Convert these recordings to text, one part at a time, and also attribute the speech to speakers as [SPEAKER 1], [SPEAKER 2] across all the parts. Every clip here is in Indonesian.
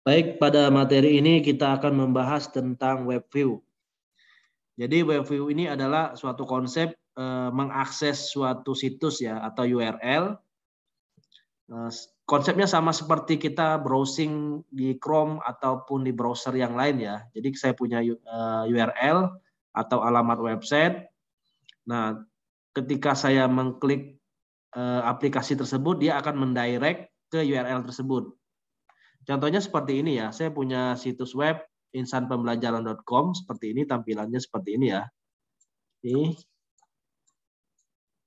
[SPEAKER 1] Baik, pada materi ini kita akan membahas tentang web view. Jadi web view ini adalah suatu konsep mengakses suatu situs ya atau URL. Konsepnya sama seperti kita browsing di Chrome ataupun di browser yang lain ya. Jadi saya punya URL atau alamat website. Nah, ketika saya mengklik aplikasi tersebut, dia akan mendirect ke URL tersebut. Contohnya seperti ini ya, saya punya situs web insanpembelajaran.com, seperti ini tampilannya seperti ini ya. Ini.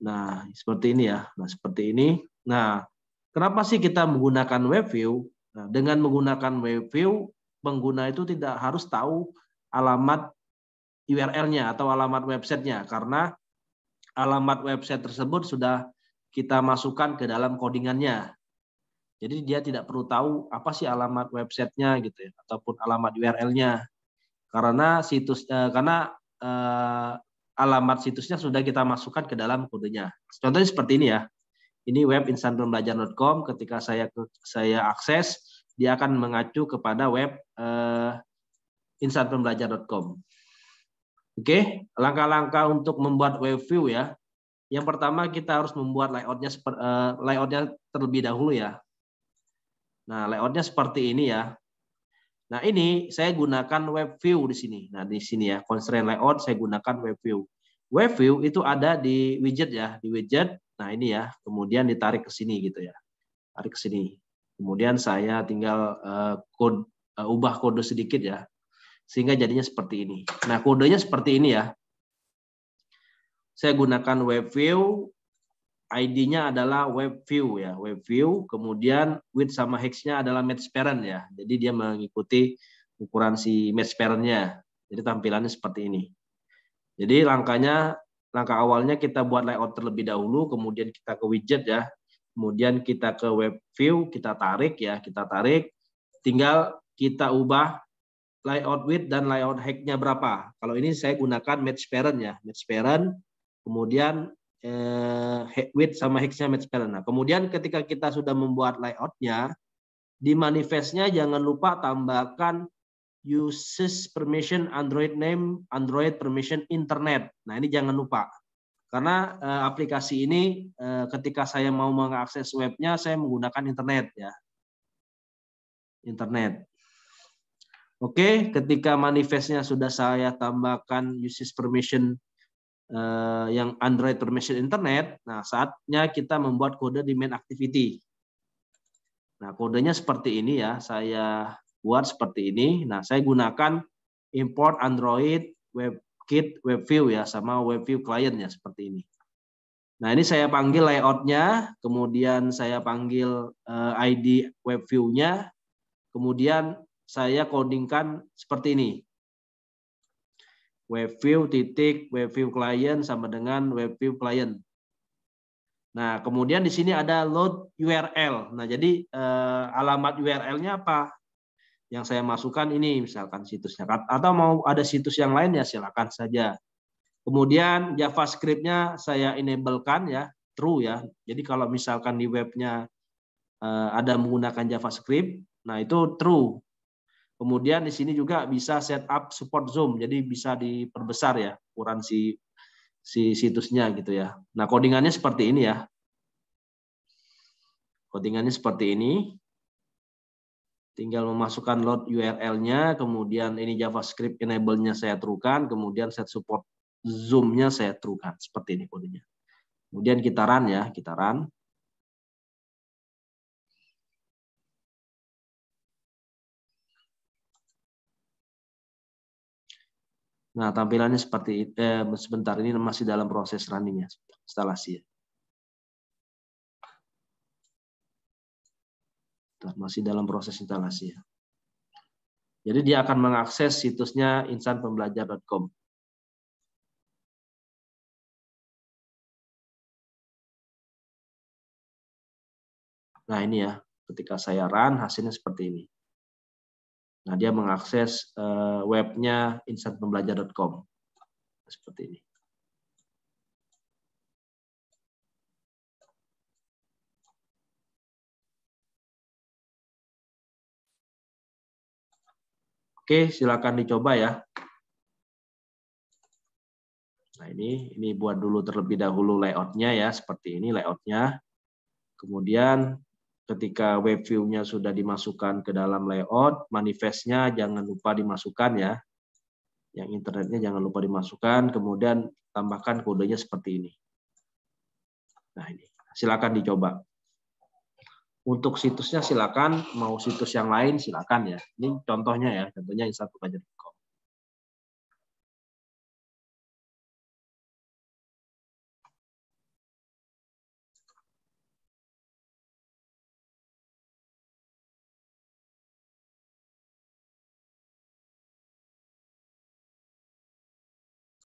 [SPEAKER 1] Nah, seperti ini ya. Nah, seperti ini. Nah, kenapa sih kita menggunakan web view? Nah, dengan menggunakan web view, pengguna itu tidak harus tahu alamat URL-nya atau alamat websitenya, karena alamat website tersebut sudah kita masukkan ke dalam codingannya. Jadi dia tidak perlu tahu apa sih alamat websitenya gitu ya, ataupun alamat URL-nya. Karena alamat situsnya sudah kita masukkan ke dalam kodenya. Contohnya seperti ini ya. Ini web insanpembelajaran.com. Ketika saya akses, dia akan mengacu kepada web insanpembelajaran.com. Oke, langkah-langkah untuk membuat web view ya. Yang pertama kita harus membuat layoutnya terlebih dahulu ya. Nah, layoutnya seperti ini ya. Nah, ini saya gunakan web view di sini. Nah, di sini ya, constraint layout saya gunakan web view. Web view itu ada di widget ya, di widget. Nah, ini ya, kemudian ditarik ke sini gitu ya. Tarik ke sini. Kemudian saya tinggal ubah kode sedikit ya. Sehingga jadinya seperti ini. Nah, kodenya seperti ini ya. Saya gunakan web view, ID-nya adalah web view ya, web view. Kemudian width sama height-nya adalah match parent ya. Jadi dia mengikuti ukuran si match parent-nya. Jadi tampilannya seperti ini. Jadi langkah awalnya kita buat layout terlebih dahulu, kemudian kita ke widget ya. Kemudian kita ke web view, kita tarik ya, kita tarik. Tinggal kita ubah layout width dan layout height-nya berapa. Kalau ini saya gunakan match parent ya, match parent. Kemudian width sama height-nya match parent. Nah, kemudian ketika kita sudah membuat layout-nya, di manifest-nya jangan lupa tambahkan uses permission Android name, Android permission internet. Nah, ini jangan lupa. Karena aplikasi ini ketika saya mau mengakses webnya, saya menggunakan internet ya. Internet. Oke, ketika manifestnya sudah saya tambahkan uses permission yang Android permission internet, nah saatnya kita membuat kode di main activity. Nah, kodenya seperti ini ya, saya buat seperti ini. Nah, saya gunakan import Android WebKit WebView ya, sama WebView client ya, seperti ini. Nah, ini saya panggil layout-nya, kemudian saya panggil ID WebView-nya, kemudian saya codingkan seperti ini. WebView titik WebView client sama dengan WebView client. Nah, kemudian di sini ada load URL. Nah, jadi alamat URL-nya apa? Yang saya masukkan ini misalkan situsnya, atau mau ada situs yang lain ya silakan saja. Kemudian JavaScript-nya saya enable-kan ya, true ya. Jadi kalau misalkan di webnya ada menggunakan JavaScript, nah itu true. Kemudian di sini juga bisa setup support zoom, jadi bisa diperbesar ya ukuran si situsnya gitu ya. Nah, codingannya seperti ini ya. Codingannya seperti ini. Tinggal memasukkan load URL-nya, kemudian ini JavaScript enable-nya saya true-kan, kemudian set support zoom-nya saya true-kan. Seperti ini kodenya. Kemudian kita run ya, kita run. Nah, tampilannya seperti sebentar, ini masih dalam proses running ya, instalasi ya. Masih dalam proses instalasi ya. Jadi dia akan mengakses situsnya insanpembelajar.com. Nah, ini ya, ketika saya run hasilnya seperti ini. Nah, dia mengakses webnya insanpembelajar.com. Seperti ini. Oke, silakan dicoba ya. Nah, ini buat dulu terlebih dahulu layout-nya ya, seperti ini layout-nya. Kemudian ketika web view-nya sudah dimasukkan ke dalam layout, manifest-nya jangan lupa dimasukkan ya. Yang internetnya jangan lupa dimasukkan, kemudian tambahkan kodenya seperti ini. Nah, ini silakan dicoba. Untuk situsnya silakan, mau situs yang lain silakan ya. Ini contohnya ya, contohnya Insta.belajar.com.